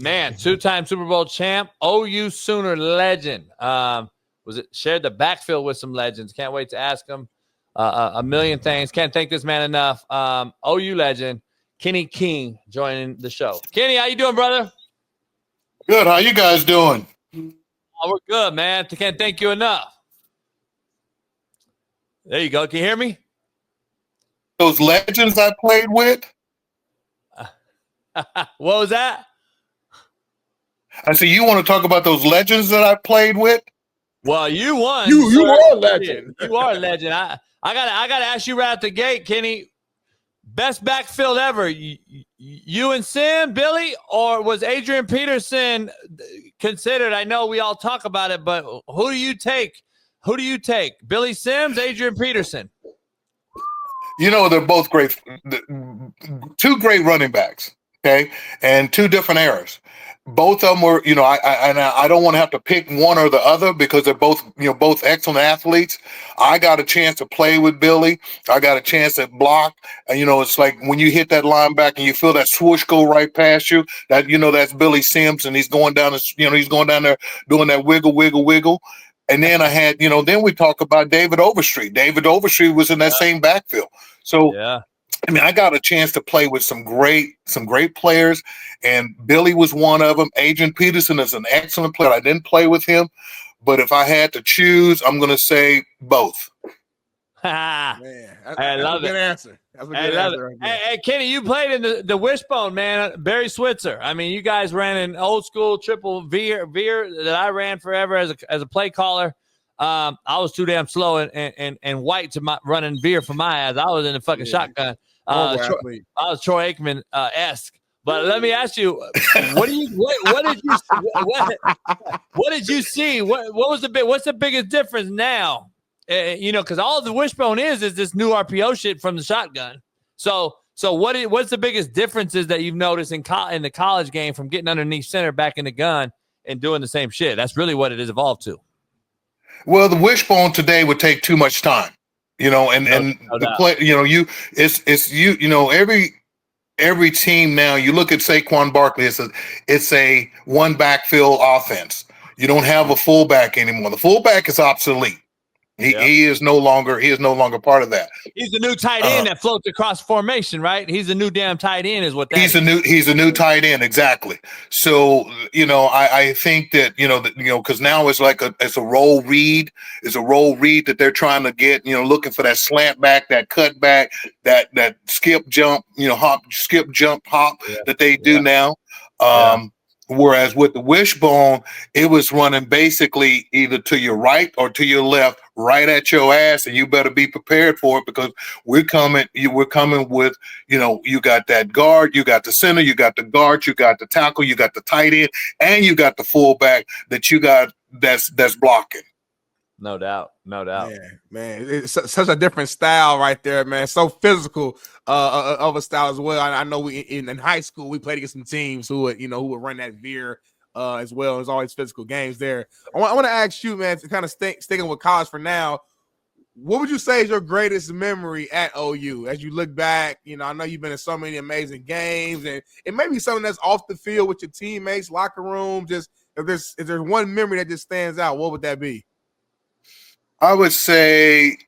Man, two-time Super Bowl champ, OU Sooner legend. Shared the backfield with some legends. Can't wait to ask him a million things. Can't thank this man enough. OU legend, Kenny King, joining the show. Kenny, how you doing, brother? Good. How you guys doing? Oh, we're good, man. Can't thank you enough. There you go. Can you hear me? Those legends I played with? What was that? I said, you want to talk about those legends that I played with? Well, you won. You are a legend. You are a legend. I gotta ask you right at the gate, Kenny. Best backfield ever. You and Sim, Billy, or was Adrian Peterson considered? I know we all talk about it, but who do you take? Who do you take? Billy Sims, Adrian Peterson? You know, they're both great. Two great running backs, okay, and two different eras. Both of them were, you know, I don't want to have to pick one or the other because they're both, you know, both excellent athletes. I got a chance to play with Billy. I got a chance to block. And, you know, it's like when you hit that linebacker and you feel that swoosh go right past you, that, you know, that's Billy Sims, and he's going down, he's going down there doing that wiggle, wiggle, wiggle. And then I had, you know, then we talk about David Overstreet. David Overstreet was in that same backfield. So, yeah. I mean, I got a chance to play with some great players, and Billy was one of them. Adrian Peterson is an excellent player. I didn't play with him, but if I had to choose, I'm going to say both. Man, I love it. Good answer. That's a good answer. Hey, Kenny, you played in the wishbone, man. Barry Switzer. I mean, you guys ran an old school triple veer that I ran forever as a play caller. I was too damn slow and white to running veer for my ass. I was in the fucking shotgun. I was Troy Aikman esque. But let me ask you, what did you see? What's the biggest difference now? You know, because all the wishbone is this new RPO shit from the shotgun. So what's the biggest differences that you've noticed in the college game from getting underneath center back in the gun and doing the same shit? That's really what it has evolved to. Well, the wishbone today would take too much time, you know, and the play, you know, every team now, you look at Saquon Barkley, it's a one backfield offense. You don't have a fullback anymore. The fullback is obsolete. He is no longer part of that. He's the new tight end that floats across formation, right? He's the new damn tight end, is what that he's a new tight end, exactly. So, you know, I think that, because now it's like it's a roll read. It's a roll read that they're trying to get, you know, looking for that slant back, that cut back, that skip jump, you know, hop that they do now. Whereas with the wishbone, it was running basically either to your right or to your left, right at your ass, and you better be prepared for it because we're coming with, you know, you got that guard, you got the center, you got the guard, you got the tackle, you got the tight end, and you got the fullback that you got that's blocking. No doubt. Man, it's such a different style right there, man. So physical of a style as well. I know we in high school we played against some teams who would run that veer as well. There's always physical games there. I want to ask you, man, to kind of sticking with college for now. What would you say is your greatest memory at OU as you look back? You know, I know you've been in so many amazing games, and it may be something that's off the field with your teammates, locker room. Just if there's one memory that just stands out, what would that be? I would say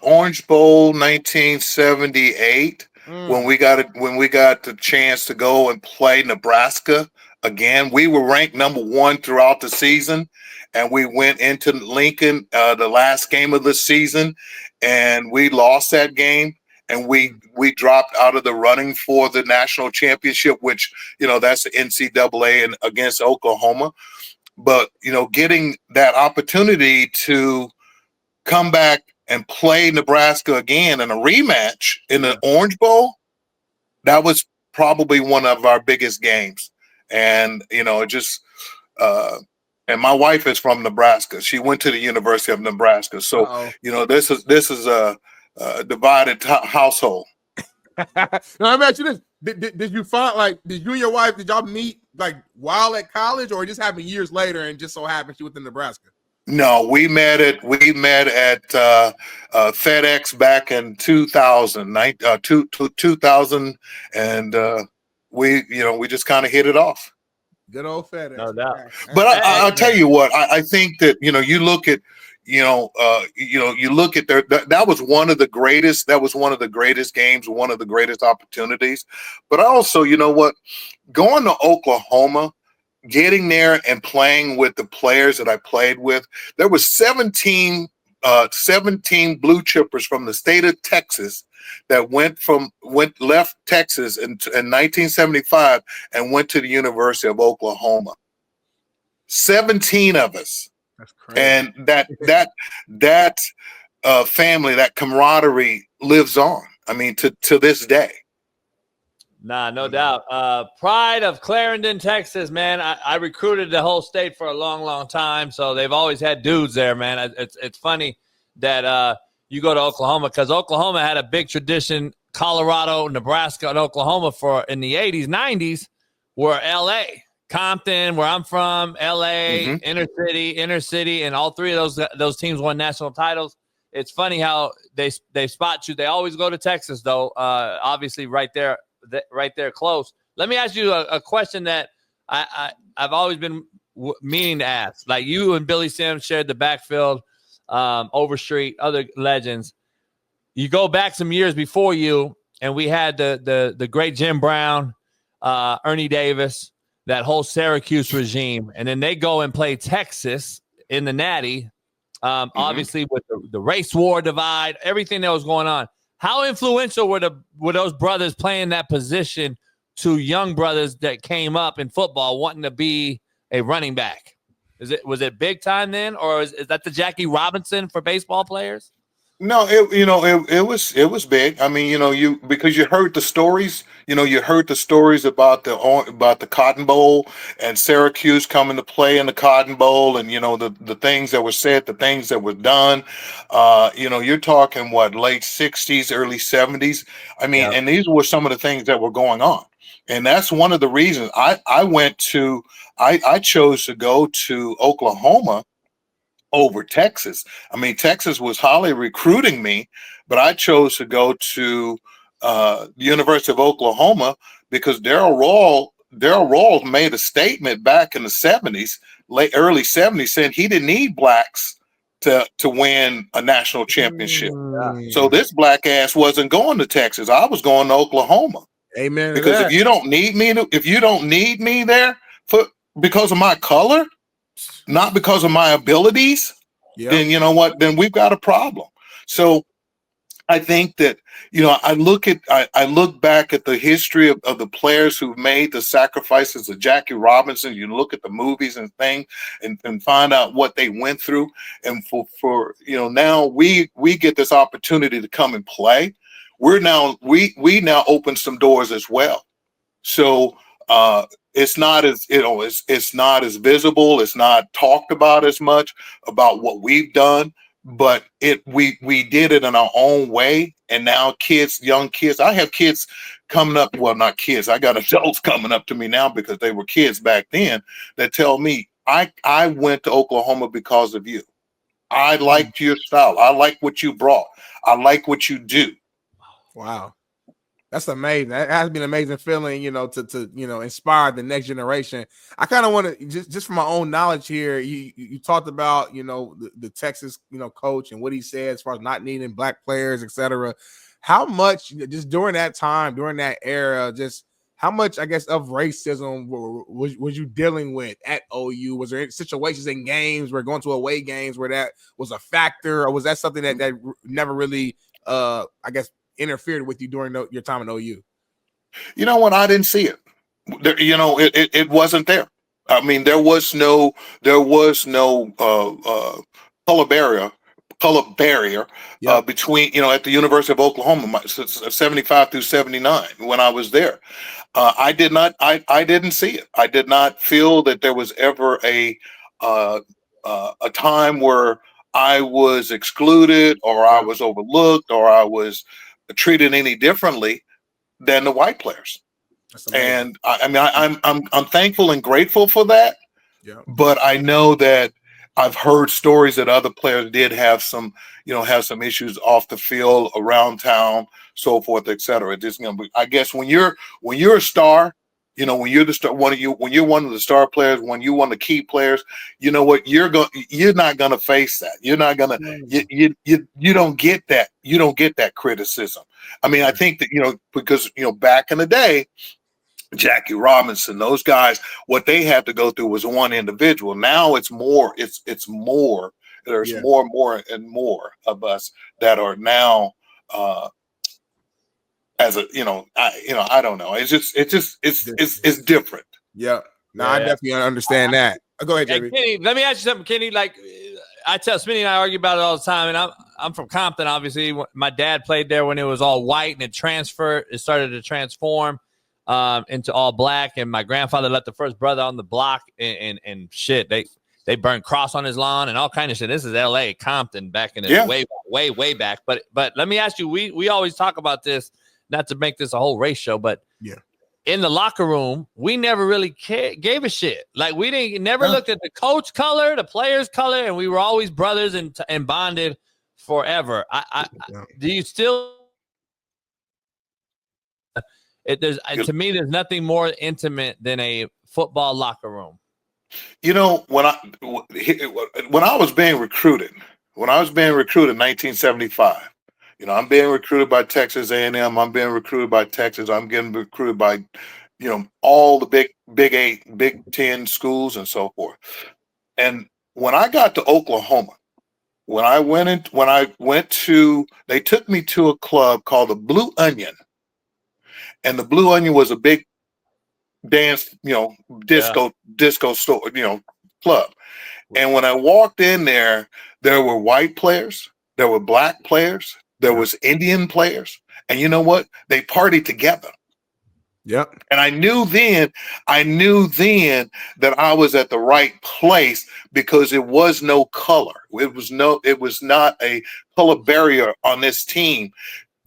Orange Bowl 1978 when we got the chance to go and play Nebraska again. We were ranked number 1 throughout the season, and we went into Lincoln the last game of the season, and we lost that game, and we dropped out of the running for the national championship, which, you know, that's the NCAA and against Oklahoma. But, you know, getting that opportunity to come back and play Nebraska again in a rematch in the Orange Bowl, that was probably one of our biggest games. And, you know, and my wife is from Nebraska. She went to the University of Nebraska. So, you know, this is a divided household. Now, let me ask you this. Did you and your wife, did y'all meet like while at college, or it just happened years later and just so happened she was in Nebraska? No, we met at FedEx back in 2000, we just kind of hit it off. Good old FedEx. No doubt. But I'll tell you what, I think that, you look at, you look at that was one of the greatest games, one of the greatest opportunities. But also, you know what, going to Oklahoma, getting there and playing with the players that I played with, there was 17 blue chippers from the state of Texas that left Texas in 1975 and went to the University of Oklahoma. 17 of us. That's crazy. And that family, that camaraderie lives on. I mean, to this day. Nah, no doubt. Pride of Clarendon, Texas, man. I recruited the whole state for a long, long time, so they've always had dudes there, man. It's funny that you go to Oklahoma because Oklahoma had a big tradition. Colorado, Nebraska, and Oklahoma in the 80s, 90s were L.A., Compton, where I'm from, L.A., inner city, and all three of those teams won national titles. It's funny how they spot you. They always go to Texas, though, obviously right there close. Let me ask you a question that I've always been meaning to ask. Like you and Billy Sims shared the backfield, Overstreet, other legends. You go back some years before you, and we had the great Jim Brown, Ernie Davis, that whole Syracuse regime, and then they go and play Texas in the Natty, obviously with the race war divide, everything that was going on. How influential were those brothers playing that position to young brothers that came up in football wanting to be a running back? Was it big time then, or is that the Jackie Robinson for baseball players? No, it was big. I mean, because you heard the stories. You heard the stories about the Cotton Bowl and Syracuse coming to play in the Cotton Bowl, and the things that were said, the things that were done. You're talking late 60s, early 70s. I mean, and these were some of the things that were going on, and that's one of the reasons I chose to go to Oklahoma over Texas. I mean, Texas was highly recruiting me, but I chose to go to the University of Oklahoma because Darrell Rawls made a statement back in the 70s, early 70s, saying he didn't need blacks to win a national championship. So this black ass wasn't going to Texas. I was going to Oklahoma. Amen. Because if you don't need me there because of my color, not because of my abilities, then you know what? Then we've got a problem. So I think that, I look back at the history of the players who've made the sacrifices of Jackie Robinson. You look at the movies and things and find out what they went through. And for now we get this opportunity to come and play. We now open some doors as well. So, it's not as it's not as visible. It's not talked about as much about what we've done, but we did it in our own way. And now young kids, I have kids coming up. Well, not kids. I got adults coming up to me now because they were kids back then that tell me, I went to Oklahoma because of you. I liked your style. I like what you brought. I like what you do. Wow. That's amazing. That has been an amazing feeling, to inspire the next generation. I kind of want to just from my own knowledge here. You talked about, the Texas, coach and what he said as far as not needing black players, etc. How much just during that time, during that era, just how much, I guess, of racism was you dealing with at OU? Was there situations in games where going to away games where that was a factor, or was that something that never really, I guess, interfered with you during your time at OU? You know what? I didn't see it. It wasn't there. I mean, there was no color barrier between at the University of Oklahoma, 75 through 79 when I was there. I didn't see it. I did not feel that there was ever a time where I was excluded or I was overlooked or I was treated any differently than the white players. And I'm thankful and grateful for that. Yeah. But I know that I've heard stories that other players did have some issues off the field, around town, so forth, et cetera. Just, I guess when you're a star You know, when you're when you're one of the star players, when you're one of the key players, you know what, you're not gonna face that. You're not gonna you don't get that. You don't get that criticism. I mean, I think that, you know, because, you know, back in the day, Jackie Robinson, those guys, what they had to go through was one individual. Now it's more, it's more. There's more and more and more of us that are now as a, I don't know. It's different. Yeah. No, I definitely understand that. Go ahead, JB. Kenny, let me ask you something, Kenny. Like, I tell Smitty and I argue about it all the time, and I'm from Compton, obviously. My dad played there when it was all white, and it started to transform into all black, and my grandfather let the first brother on the block, and shit, they burned cross on his lawn and all kind of shit. This is L.A., Compton, back in the way back. But let me ask you, we always talk about this, not to make this a whole race show, but in the locker room, we never really gave a shit. Like, we never looked at the coach color, the player's color, and we were always brothers and bonded forever. Do you still? To me, there's nothing more intimate than a football locker room. You know, when I was being recruited, in 1975. You know, I'm being recruited by Texas A&M. I'm being recruited by Texas. I'm getting recruited by, you know, all the Big 8, Big 10 schools and so forth. And when I got to Oklahoma, they took me to a club called the Blue Onion. And the Blue Onion was a big dance, you know, disco store, you know, club. And when I walked in there were white players, there were black players, there was Indian players, and you know what? They partied together. Yep. And I knew then that I was at the right place because it was no color. It was not a color barrier on this team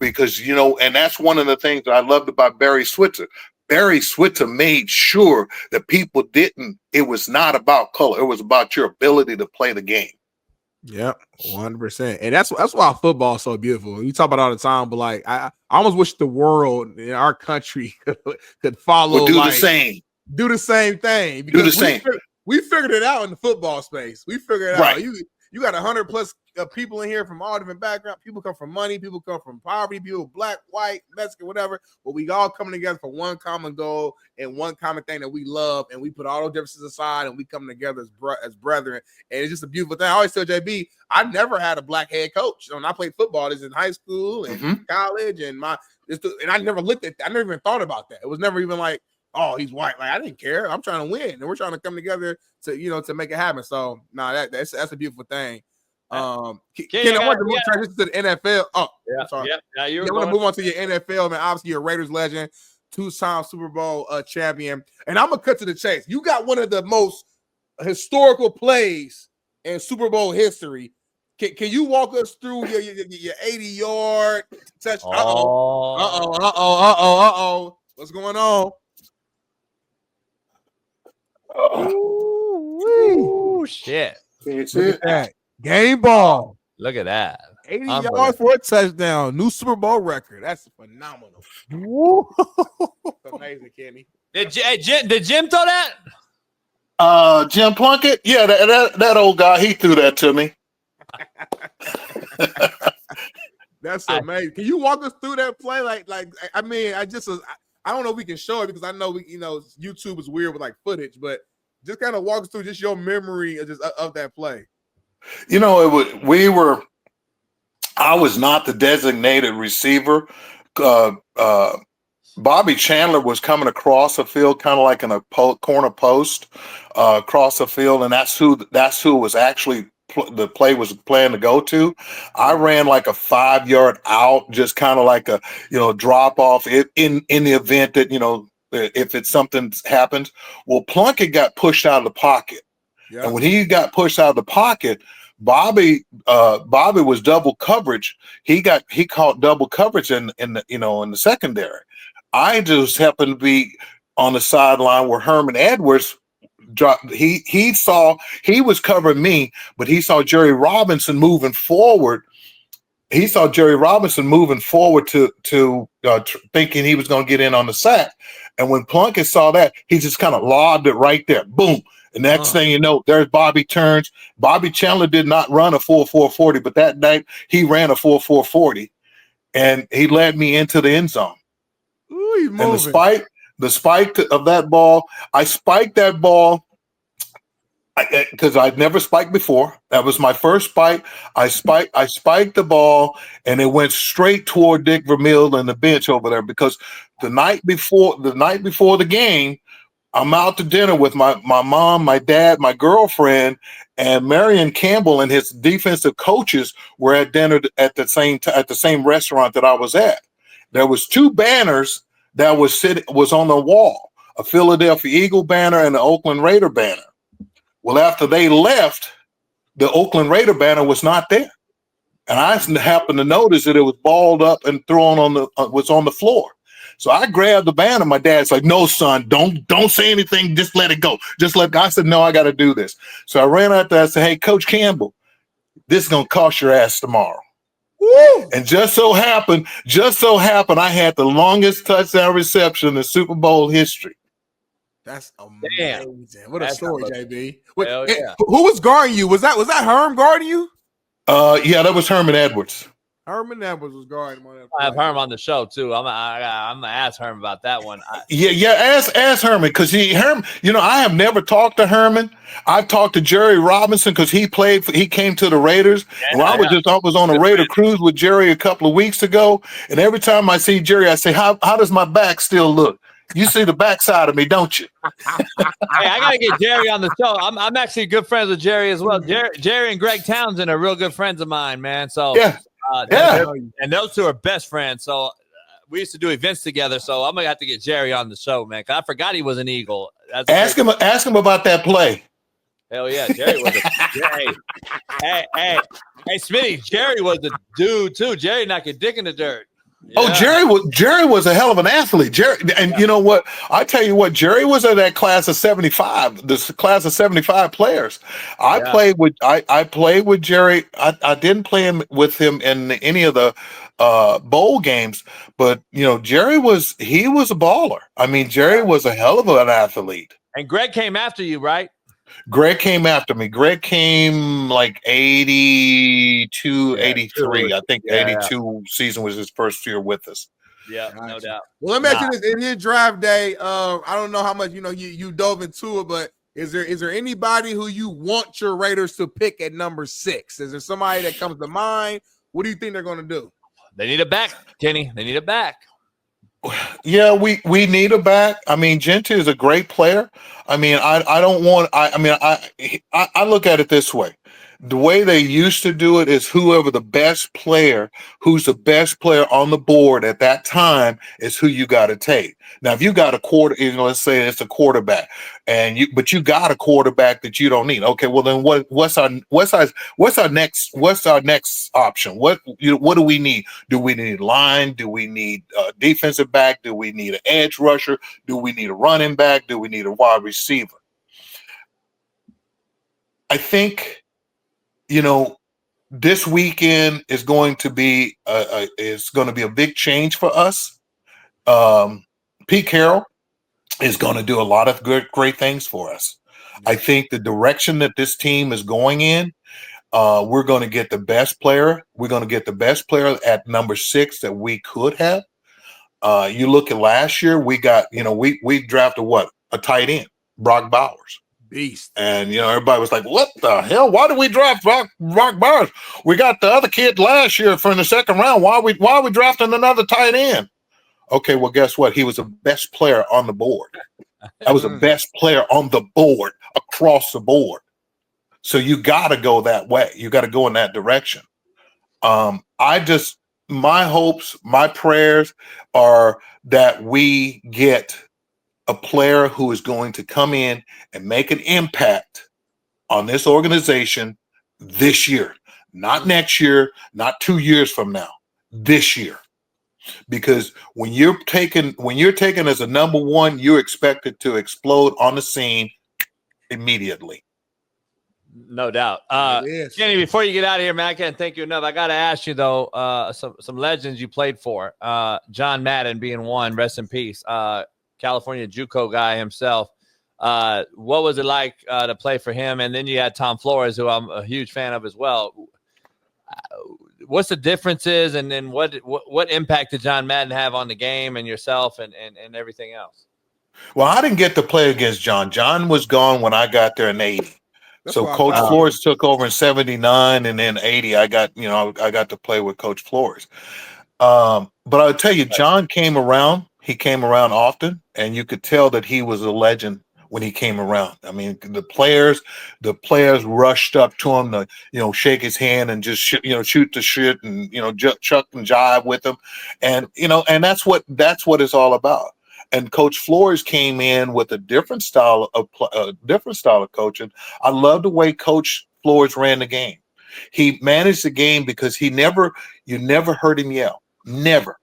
because, you know, and that's one of the things that I loved about Barry Switzer. Barry Switzer made sure that people it was not about color. It was about your ability to play the game. Yep, 100%. And that's why football is so beautiful. We talk about it all the time, but like I almost wish the world in our country could follow, or do the same thing. Do the same. We figured it out in the football space. We figured it out. You got 100 plus people in here from all different backgrounds. People come from money. People come from poverty. People black, white, Mexican, whatever. But we all coming together for one common goal and one common thing that we love. And we put all those differences aside and we come together as brethren. And it's just a beautiful thing. I always tell JB, I never had a black head coach. When I played football, this in high school and college, and I never looked at. I never even thought about that. It was never even like, oh, he's white. Like, I didn't care. I'm trying to win, and we're trying to come together to make it happen. So, that's a beautiful thing. Ken, I want to move transition to the NFL. Oh, yeah, sorry. Yeah, I want to move on to your NFL, man. Obviously, you're a Raiders legend, 2-time Super Bowl champion, and I'm gonna cut to the chase. You got one of the most historical plays in Super Bowl history. Can you walk us through your 80-yard touch? What's going on? Oh, shit. Look at that. Game ball. Look at that. 80 yards for a touchdown. New Super Bowl record. That's phenomenal. That's amazing, Kenny. Did Jim throw that? Jim Plunkett? Yeah, that old guy, he threw that to me. That's amazing. Can you walk us through that play? I mean, I don't know if we can show it because I know YouTube is weird with like footage, but just kind of walk us through just your memory of that play. You know, I was not the designated receiver. Bobby Chandler was coming across the field, kind of like in a corner post across the field, and that's who was actually the play was planned to go to. I ran like a 5-yard out, just kind of like a drop off in the event that if it's something happens. Well, Plunkett got pushed out of the pocket. Yep. And when he got pushed out of the pocket, Bobby was double coverage. He caught double coverage in the secondary. I just happened to be on the sideline where Herman Edwards dropped. He was covering me, but he saw Jerry Robinson moving forward. he saw Jerry Robinson moving forward to thinking he was going to get in on the sack. And when Plunkett saw that, he just kind of lobbed it right there. Boom. The next thing you know, there's Bobby turns. Bobby Chandler did not run a 4.40, but that night he ran a 4.40, and he led me into the end zone. Ooh, he's moving. And the spike of that ball, I spiked that ball because I'd never spiked before. That was my first spike. I spiked the ball, and it went straight toward Dick Vermeil and the bench over there, because the night before the game, I'm out to dinner with my mom, my dad, my girlfriend, and Marion Campbell and his defensive coaches were at dinner at the same restaurant that I was at. There was 2 banners that was on the wall, a Philadelphia Eagle banner and an Oakland Raider banner. Well, after they left, the Oakland Raider banner was not there. And I happened to notice that it was balled up and thrown was on the floor. So I grabbed the banner. My dad's like, "No, son, don't say anything. Just let it go. I said, "No, I got to do this." So I ran out there. I said, "Hey, Coach Campbell, this is going to cost your ass tomorrow." Woo! And just so happened, I had the longest touchdown reception in Super Bowl history. That's amazing. What a story, JB. Wait, yeah. Who was guarding you? Was that Herm guarding you? Yeah, that was Herman Edwards. Herman Edwards was guarding him on that. I have Herm on the show too. I'm gonna ask Herm about that one. Ask Herman, because Herman. I have never talked to Herman. I've talked to Jerry Robinson because he came to the Raiders. I was on a Raider cruise with Jerry a couple of weeks ago, and every time I see Jerry, I say, "How does my back still look?" You see the backside of me, don't you? Hey, I gotta get Jerry on the show. I'm actually good friends with Jerry as well. Jerry and Greg Townsend are real good friends of mine, man. So yeah. And those 2 are best friends. So we used to do events together. So I'm gonna have to get Jerry on the show, man. 'Cause I forgot he was an Eagle. Ask him about that play. Hell yeah, Jerry was hey, Smitty, Jerry was the dude too. Jerry knocked your dick in the dirt. Yeah. Oh, Jerry was a hell of an athlete. Jerry, and you know what? I tell you what, Jerry was in that class of 75, the class of 75 players. I played with Jerry. I didn't play with him in any of the bowl games, but Jerry was a baller. I mean, Jerry was a hell of an athlete. And Greg came after you, right? Greg came after me. Greg came like 82, 83. I think 82 season was his first year with us. Yeah, no doubt. Well, let me ask you this. In your draft day, I don't know how much you dove into it, but is there anybody who you want your Raiders to pick at number 6? Is there somebody that comes to mind? What do you think they're going to do? They need a back, Kenny. They need a back. Yeah, we need a back. I mean, Gentry is a great player. I mean, I look at it this way. The way they used to do it is who's the best player on the board at that time is who you got to take. Now, if you got a let's say it's a quarterback, but you got a quarterback that you don't need. Okay, well then what's our next option? What do we need? Do we need line? Do we need a defensive back? Do we need an edge rusher? Do we need a running back? Do we need a wide receiver? I think this weekend is going to be a big change for us. Pete Carroll is going to do a lot of great things for us. I think the direction that this team is going in, we're going to get the best player. We're going to get the best player at number 6 that we could have. You look at last year, we got, we drafted a tight end, Brock Bowers. Beast. And everybody was like, "What the hell? Why did we draft Brock Bowers? We got the other kid last year from the second round. Why are we drafting another tight end?" Okay, well, guess what? He was the best player on the board. I was the best player on the board across the board. So you got to go that way. You got to go in that direction. My hopes, my prayers are that we get a player who is going to come in and make an impact on this organization this year, not next year, not 2 years from now, this year. Because when you're taken as a number 1, you're expected to explode on the scene immediately. No doubt. It is. Kenny, before you get out of here, man, I can't thank you enough. I got to ask you, though, some legends you played for. John Madden being one, rest in peace. California JUCO guy himself. What was it like to play for him? And then you had Tom Flores, who I'm a huge fan of as well. What's the differences, and then what impact did John Madden have on the game and yourself and everything else? Well, I didn't get to play against John. John was gone when I got there in 80. So Coach Flores took over in 79, and then 80, I got to play with Coach Flores. But I'll tell you, John came around. He came around often, and you could tell that he was a legend when he came around. I mean, the players rushed up to him to, shake his hand and just, shoot the shit and, chuck and jive with him. And, and that's what it's all about. And Coach Flores came in with a different style of coaching. I love the way Coach Flores ran the game. He managed the game because you never heard him yell. Never.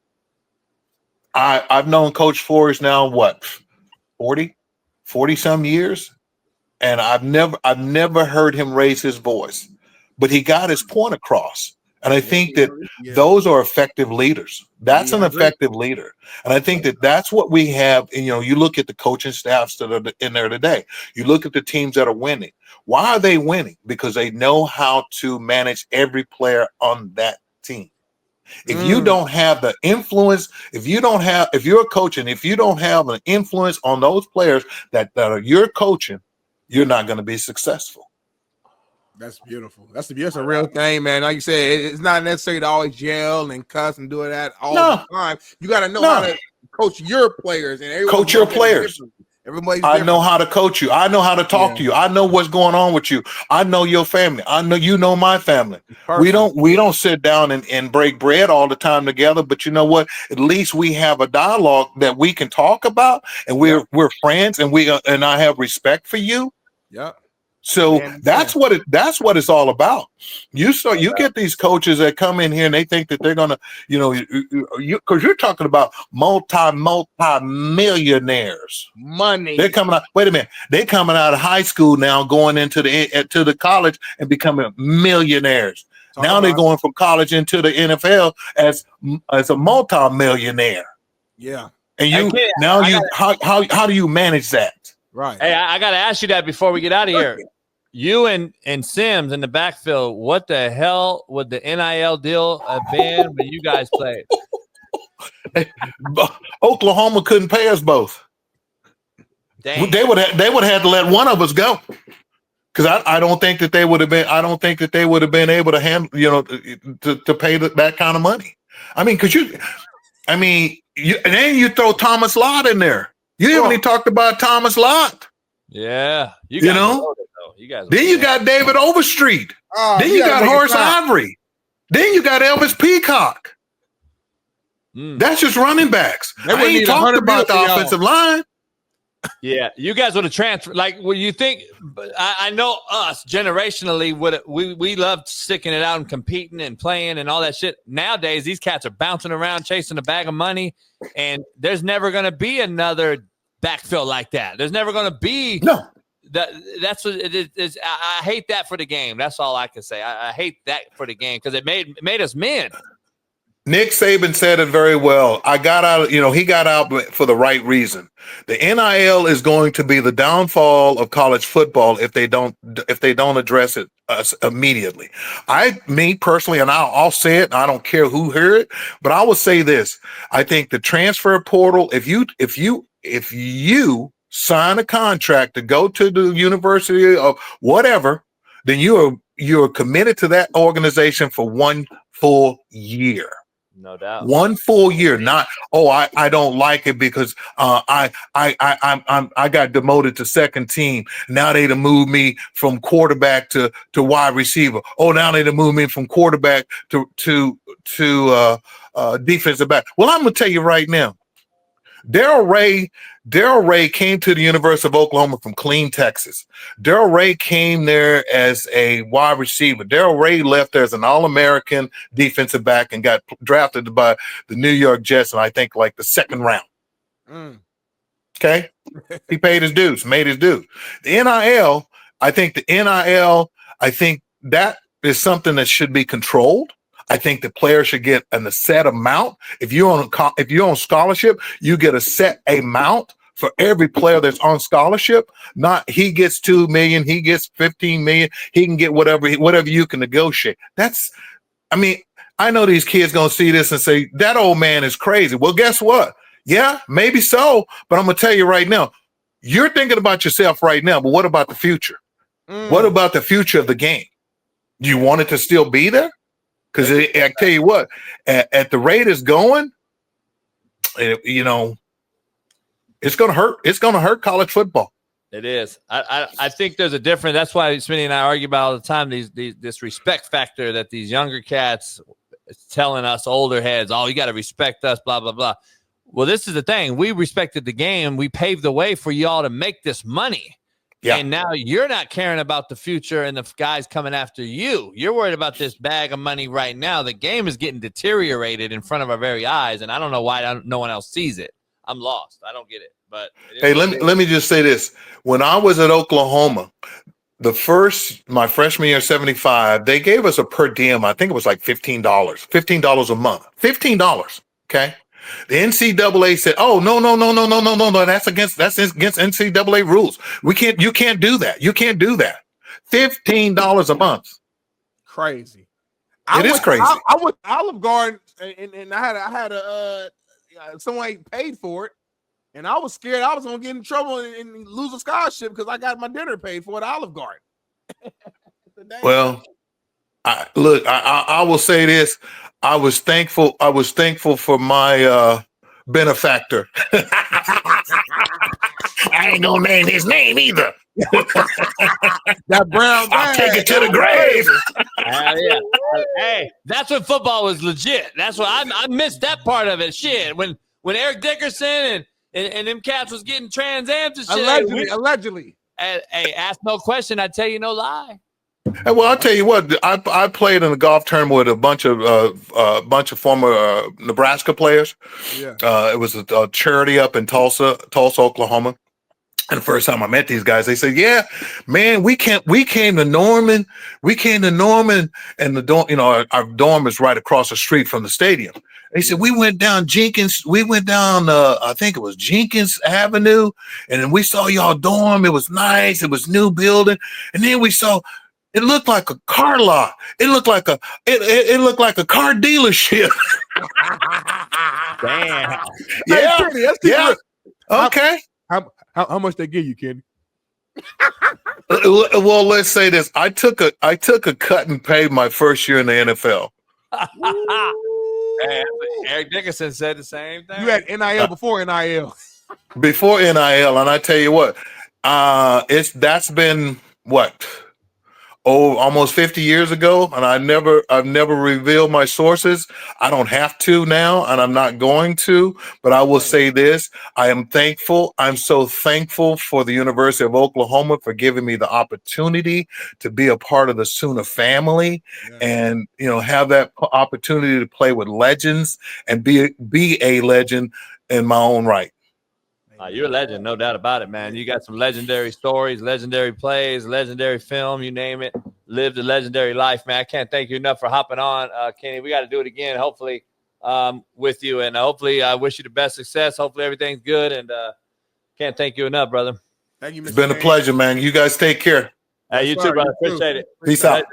I've known Coach Flores now, 40 some years, and I've never heard him raise his voice, but he got his point across. And I think that those are effective leaders. That's an effective leader. And I think that that's what we have. And, you look at the coaching staffs that are in there today. You look at the teams that are winning. Why are they winning? Because they know how to manage every player on that team. If you don't have the influence, if you're a coach and if you don't have an influence on those players that are you're coaching, you're not going to be successful. That's beautiful. That's a real thing, man. Like you said, it's not necessary to always yell and cuss and do that all the time. You got to know how to coach your players and coach your players. Everybody's I know how to coach you. I know how to talk to you. I know what's going on with you. I know your family. I know you know my family. Perfect. We don't sit down and break bread all the time together, but you know what? At least we have a dialogue that we can talk about, and we're friends, and I have respect for you. Yeah. So that's what it's all about. You get these coaches that come in here and they think that they're gonna, because you're talking about multi-millionaires. Money. They're coming out. Wait a minute. They're coming out of high school now, going into the college and becoming millionaires. Now they're going from college into the NFL as a multi-millionaire. Yeah. And how do you manage that? Right. Hey, I got to ask you that before we get out of here. You and Sims in the backfield, what the hell would the NIL deal have been when you guys played? Oklahoma couldn't pay us both. Dang. They would have had to let one of us go, because I don't think that they would have been. I don't think that they would have been able to handle, to pay that kind of money. I mean, and then you throw Thomas Lott in there. You haven't even talked about Thomas Lott. Yeah. You guys. Then you got David Overstreet. Then you got Horace Ivory. Then you got Elvis Peacock. That's just running backs. I ain't talked about the offensive line. Yeah, you guys would have transferred. Like, what you think? I know us generationally we loved sticking it out and competing and playing and all that shit. Nowadays, these cats are bouncing around chasing a bag of money, and there's never going to be another backfield like that. There's never going to be That's what it is. I hate that for the game. That's all I can say. I hate that for the game because it made us men. Nick Saban said it very well. He got out for the right reason. The NIL is going to be the downfall of college football if they don't address it immediately. Me personally, and I'll say it, and I don't care who hear it, but I will say this. I think the transfer portal, if you sign a contract to go to the university or whatever, then you're committed to that organization for 1 full year. No doubt. 1 full year, not I don't like it because I got demoted to second team. Now they done moved me from quarterback to wide receiver. Now they done moved me from quarterback to defensive back. Well, I'm gonna tell you right now, Darrell Ray came to the University of Oklahoma from Killeen, Texas. Darrell Ray came there as a wide receiver. Darrell Ray left there as an All-American defensive back and got drafted by the New York Jets, and I think like the second round. Okay? He paid his dues, made his dues. The NIL, I think the NIL, I think that is something that should be controlled. I think the player should get a set amount. If you're on scholarship, you get a set amount for every player that's on scholarship. Not he gets 2 million, he gets 15 million, he can get whatever you can negotiate. I know these kids gonna see this and say that old man is crazy. Well, guess what? Yeah, maybe so, but I'm gonna tell you right now, you're thinking about yourself right now, but what about the future? What about the future of the game? Do you want it to still be there? Because I tell you what, at the rate it's going, it's going to hurt. It's going to hurt college football. It is. I think there's a difference. That's why Smitty and I argue about all the time. This respect factor that these younger cats telling us older heads, oh, you got to respect us, blah blah blah. Well, this is the thing. We respected the game. We paved the way for y'all to make this money. Yeah. And now you're not caring about the future and the guys coming after you. You're worried about this bag of money right now. The game is getting deteriorated in front of our very eyes, and I don't know why no one else sees it. I'm lost. I don't get it. But hey, let me just say this. When I was at Oklahoma, my freshman year, 75, they gave us a per diem. I think it was like $15 a month. $15. Okay. The NCAA said, "Oh, no. That's against NCAA rules. You can't do that. You can't do that. $15 a month. Crazy. It is crazy. I went to Olive Garden and I had someone paid for it, and I was scared I was gonna get in trouble and lose a scholarship because I got my dinner paid for at Olive Garden. Well, I will say this. I was thankful for my benefactor. I ain't gonna name his name either. That brown bag. I'll take it to the grave. Yeah. Hey, that's when football was legit. That's what I missed that part of it. Shit, when Eric Dickerson and them cats was getting Trans Ams and shit. Allegedly. Hey, ask no question. I tell you no lie. Well, I'll tell you what. I played in a golf tournament with a bunch of former Nebraska players. Yeah. It was a charity up in Tulsa, Oklahoma. And the first time I met these guys, they said, "Yeah, man, we came to Norman. We came to Norman, and the dorm, our dorm is right across the street from the stadium." They said, "We went down Jenkins. We went down, I think it was Jenkins Avenue, and then we saw y'all dorm. It was nice. It was new building, and then we saw." It looked like a car lot. It looked like a car dealership. Damn. Yeah. Hey, Kenny, yeah. Okay. How much they give you, Kenny? Well, let's say this. I took a cut and paid my first year in the NFL. Man, Eric Dickerson said the same thing. You had NIL before NIL. Before NIL, and I tell you what, that's been what? Almost 50 years ago, and I've never revealed my sources. I don't have to now, and I'm not going to, but I will say this. I am thankful. I'm so thankful for the University of Oklahoma for giving me the opportunity to be a part of the Sooner family and, have that opportunity to play with legends and be a legend in my own right. You're a legend, no doubt about it, man. You got some legendary stories, legendary plays, legendary film, you name it. Lived a legendary life, man. I can't thank you enough for hopping on, Kenny. We got to do it again, hopefully, with you. And hopefully I wish you the best success. Hopefully everything's good. And can't thank you enough, brother. Thank you, Mr. It's been a pleasure, man. You guys take care. Hey, you too, brother. Appreciate it. Peace out.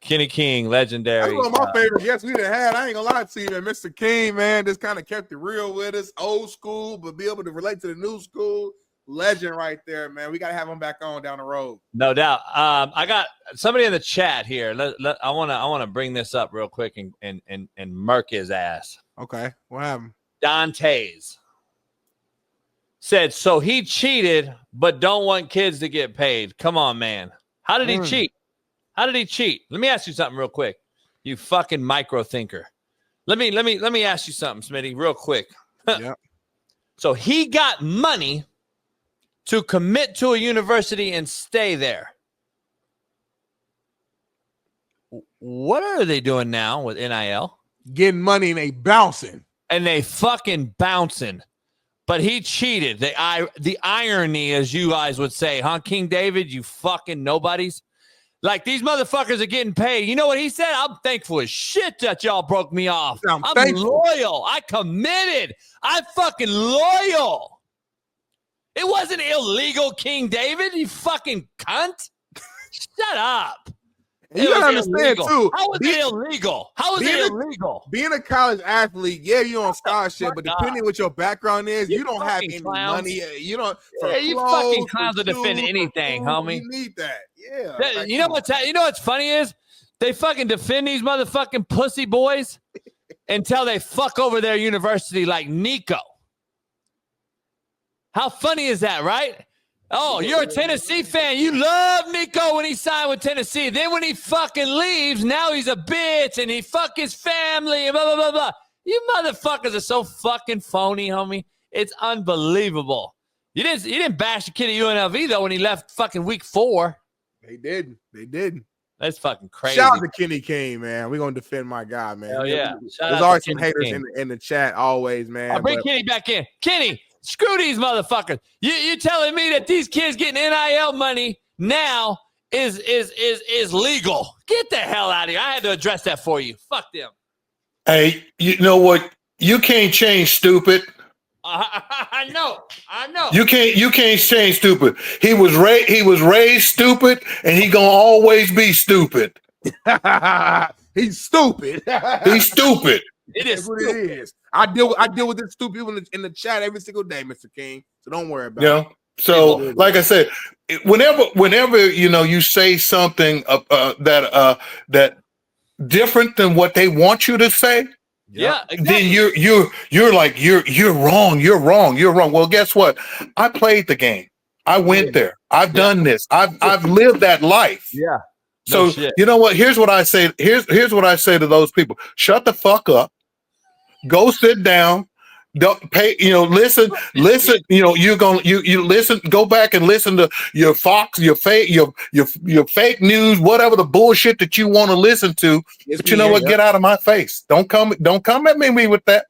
Kenny King, legendary. That's one of my favorite guests we done had. I ain't gonna lie to you, man. Mr. King, man, just kind of kept it real with us, old school, but be able to relate to the new school. Legend right there, man. We gotta have him back on down the road. No doubt. I got somebody in the chat here. I wanna bring this up real quick and murk his ass. Okay, what happened? Dantes said so he cheated, but don't want kids to get paid. Come on, man. How did he cheat? How did he cheat? Let me ask you something real quick. You fucking micro thinker. Let me ask you something, Smitty, real quick. Yeah. So he got money to commit to a university and stay there. What are they doing now with NIL? Getting money and they bouncing. And they fucking bouncing. But he cheated. The irony, as you guys would say, huh, King David, you fucking nobodies. Like, these motherfuckers are getting paid. You know what he said? I'm thankful as shit that y'all broke me off. I'm loyal. I committed. I'm fucking loyal. It wasn't illegal, King David, you fucking cunt. Shut up. And you gotta understand too. How was it illegal? How was it illegal? Being a college athlete, yeah, you're on scholarship, but depending what your background is, you don't have any money. You don't. Yeah, you fucking clowns will defend anything, homie. You need that. Yeah. Like, you know what's funny is they fucking defend these motherfucking pussy boys until they fuck over their university like Nico. How funny is that, right? Oh, you're a Tennessee fan. You love Nico when he signed with Tennessee. Then when he fucking leaves, now he's a bitch and he fuck his family and blah, blah, blah, blah. You motherfuckers are so fucking phony, homie. It's unbelievable. You didn't bash the kid at UNLV, though, when he left fucking week 4. They did. That's fucking crazy. Shout out to Kenny King, man. We're going to defend my guy, man. Hell yeah. There's always some haters in the chat, always, man. I'll bring Kenny back in. Kenny, screw these motherfuckers. You telling me that these kids getting NIL money now is legal? Get the hell out of here. I had to address that for you. Fuck them. Hey, you know what? You can't change stupid. I know. You can't change stupid. He was raised stupid, and he gonna always be stupid. He's stupid. He's stupid. It is what it is. I deal with this stupid people in the chat every single day, Mr. King. So don't worry about it. So, like I said, whenever you say something that different than what they want you to say, yeah, exactly. Then you're like you're wrong. Well, guess what? I played the game. I went there. I've done this. I've lived that life. Yeah. So you know what? Here's what I say. Here's what I say to those people: shut the fuck up. Go sit down. Don't pay. Listen. You listen. Go back and listen to your Fox, your fake news, whatever the bullshit that you want to listen to. But you know what? Get out of my face. Don't come at me with that,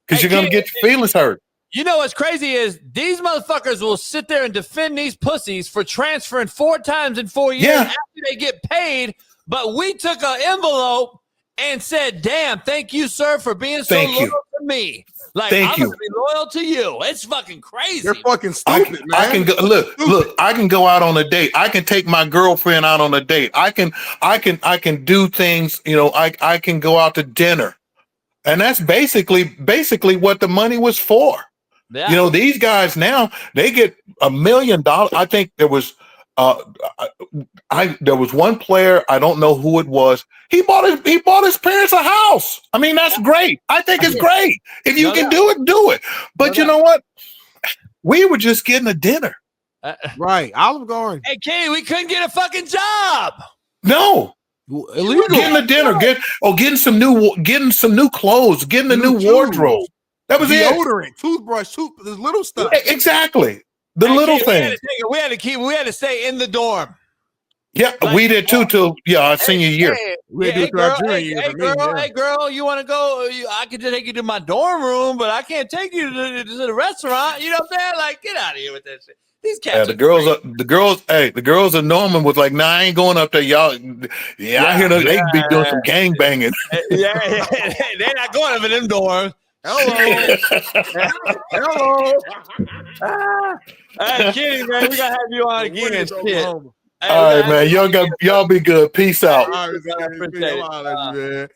because you're gonna get your feelings hurt. You know what's crazy is these motherfuckers will sit there and defend these pussies for transferring 4 times in 4 years after they get paid. But we took an envelope and said, "Damn, thank you, sir, for being so loyal to me." Like, I'm gonna be loyal to you. It's fucking crazy. You're fucking stupid, man. I can go look. I can go out on a date. I can take my girlfriend out on a date. I can do things. I can go out to dinner, and that's basically what the money was for. Yeah. These guys now, they get $1 million. I think there was one player, I don't know who it was. He bought his parents a house. I mean, that's great. I think it's great. If you can do it, do it. But you know what? We were just getting a dinner. Right. Olive Garden. Hey, Kenny, we couldn't get a fucking job. No. Illegal. Getting a dinner, getting some new clothes, getting a new wardrobe. That was deodorant, toothbrush, this little stuff. Exactly. The little thing. We had to stay in the dorm. Yeah, we did too till our senior year. Hey, girl, you want to go? I can take you to my dorm room, but I can't take you to the restaurant. You know what I'm saying? Like, get out of here with that shit. These cats. The girls at Norman was like, "Nah, I ain't going up there, y'all." I hear they be doing some gang banging. They're not going up in them dorms. Hello. Hey, Kenny, man, we gotta have you on again. Shit. All right, man. Y'all be good. Peace out. All right, man.